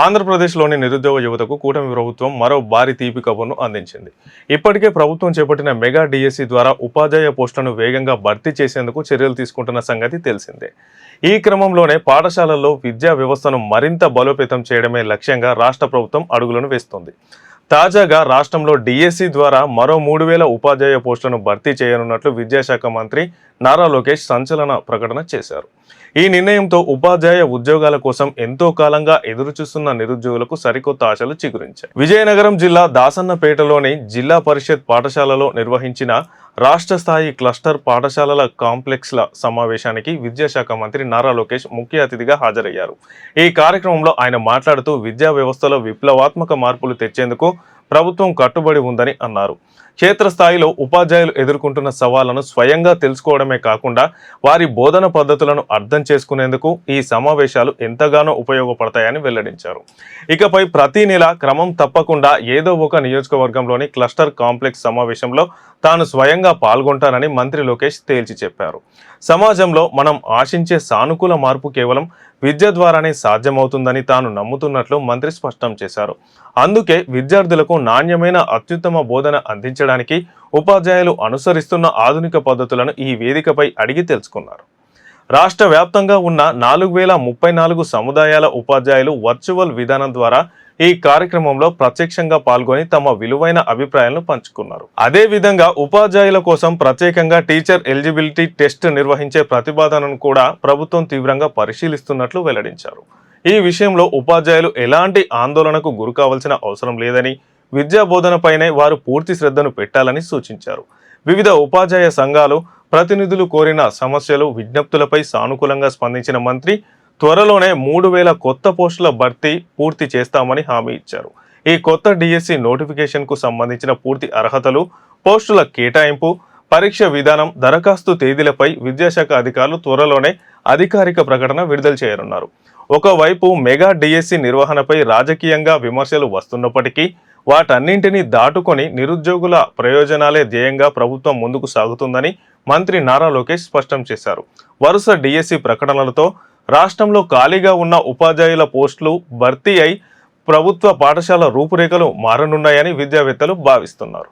ఆంధ్రప్రదేశ్లోని నిరుద్యోగ యువతకు కూటమి ప్రభుత్వం మరో భారీ తీపి కబుర్ను అందించింది. ఇప్పటికే ప్రభుత్వం చేపట్టిన మెగా డిఎస్సి ద్వారా ఉపాధ్యాయ పోస్టులను వేగంగా భర్తీ చేసేందుకు చర్యలు తీసుకుంటున్న సంగతి తెలిసిందే. ఈ క్రమంలోనే పాఠశాలల్లో విద్యా వ్యవస్థను మరింత బలోపేతం చేయడమే లక్ష్యంగా రాష్ట్ర ప్రభుత్వం అడుగులను వేస్తోంది. తాజాగా రాష్ట్రంలో డిఎస్సి ద్వారా మరో 3,000 ఉపాధ్యాయ పోస్టులను భర్తీ చేయనున్నట్లు విద్యాశాఖ మంత్రి నారా లోకేష్ సంచలన ప్రకటన చేశారు. ఈ నిర్ణయంతో ఉపాధ్యాయ ఉద్యోగాల కోసం ఎంతో కాలంగా ఎదురుచూస్తున్న నిరుద్యోగులకు సరికొత్త ఆశలు చిగురించాయి. విజయనగరం జిల్లా దాసన్నపేటలోని జిల్లా పరిషత్ పాఠశాలలో నిర్వహించిన రాష్ట్ర స్థాయి క్లస్టర్ పాఠశాలల కాంప్లెక్స్ల సమావేశానికి విద్యాశాఖ మంత్రి నారా లోకేష్ ముఖ్య అతిథిగా హాజరయ్యారు. ఈ కార్యక్రమంలో ఆయన మాట్లాడుతూ విద్యా వ్యవస్థలో విప్లవాత్మక మార్పులు తెచ్చేందుకు ప్రభుత్వం కట్టుబడి ఉందని అన్నారు. క్షేత్రస్థాయిలో ఉపాధ్యాయులు ఎదుర్కొంటున్న సవాళ్లను స్వయంగా తెలుసుకోవడమే కాకుండా వారి బోధన పద్ధతులను అర్థం చేసుకునేందుకు ఈ సమావేశాలు ఎంతగానో ఉపయోగపడతాయని వెల్లడించారు. ఇకపై ప్రతి నెల క్రమం తప్పకుండా ఏదో ఒక నియోజకవర్గంలోని క్లస్టర్ కాంప్లెక్స్ సమావేశంలో తాను స్వయంగా పాల్గొంటానని మంత్రి లోకేష్ తేల్చి చెప్పారు. సమాజంలో మనం ఆశించే సానుకూల మార్పు కేవలం విద్య ద్వారానే సాధ్యమవుతుందని తాను నమ్ముతున్నట్లు మంత్రి స్పష్టం చేశారు. అందుకే విద్యార్థులకు నాణ్యమైన అత్యుత్తమ బోధన అందించడానికి ఉపాధ్యాయులు అనుసరిస్తున్న ఆధునిక పద్ధతులను ఈ వేదికపై అడిగి తెలుసుకున్నారు. రాష్ట్ర వ్యాప్తంగా ఉన్న 4,034 సముదాయాల ఉపాధ్యాయులు వర్చువల్ విధానం ద్వారా ఈ కార్యక్రమంలో ప్రత్యక్షంగా పాల్గొని తమ విలువైన అభిప్రాయాలను పంచుకున్నారు. అదేవిధంగా ఉపాధ్యాయుల కోసం ప్రత్యేకంగా టీచర్ ఎలిజిబిలిటీ టెస్ట్ నిర్వహించే ప్రతిపాదనను కూడా ప్రభుత్వం తీవ్రంగా పరిశీలిస్తున్నట్లు వెల్లడించారు. ఈ విషయంలో ఉపాధ్యాయులు ఎలాంటి ఆందోళనకు గురికావాల్సిన అవసరం లేదని, విద్యా బోధనపైనే వారు పూర్తి శ్రద్ధను పెట్టాలని సూచించారు. వివిధ ఉపాధ్యాయ సంఘాలు ప్రతినిధులు కోరిన సమస్యలు, విజ్ఞప్తులపై సానుకూలంగా స్పందించిన మంత్రి త్వరలోనే 3,000 కొత్త పోస్టుల భర్తీ పూర్తి చేస్తామని హామీ ఇచ్చారు. ఈ కొత్త డిఎస్సి నోటిఫికేషన్కు సంబంధించిన పూర్తి అర్హతలు, పోస్టుల కేటాయింపు, పరీక్ష విధానం, దరఖాస్తు తేదీలపై విద్యాశాఖ అధికారులు త్వరలోనే అధికారిక ప్రకటన విడుదల చేయనున్నారు. ఒకవైపు మెగా డిఎస్సి నిర్వహణపై రాజకీయంగా విమర్శలు వస్తున్నప్పటికీ వాటన్నింటినీ దాటుకొని నిరుద్యోగుల ప్రయోజనాలే ధ్యేయంగా ప్రభుత్వం ముందుకు సాగుతుందని మంత్రి నారా లోకేష్ స్పష్టం చేశారు. వరుస డిఎస్సి ప్రకటనలతో రాష్ట్రంలో ఖాళీగా ఉన్న ఉపాధ్యాయుల పోస్టులు భర్తీ అయి ప్రభుత్వ పాఠశాల రూపురేఖలు మారనున్నాయని విద్యావేత్తలు భావిస్తున్నారు.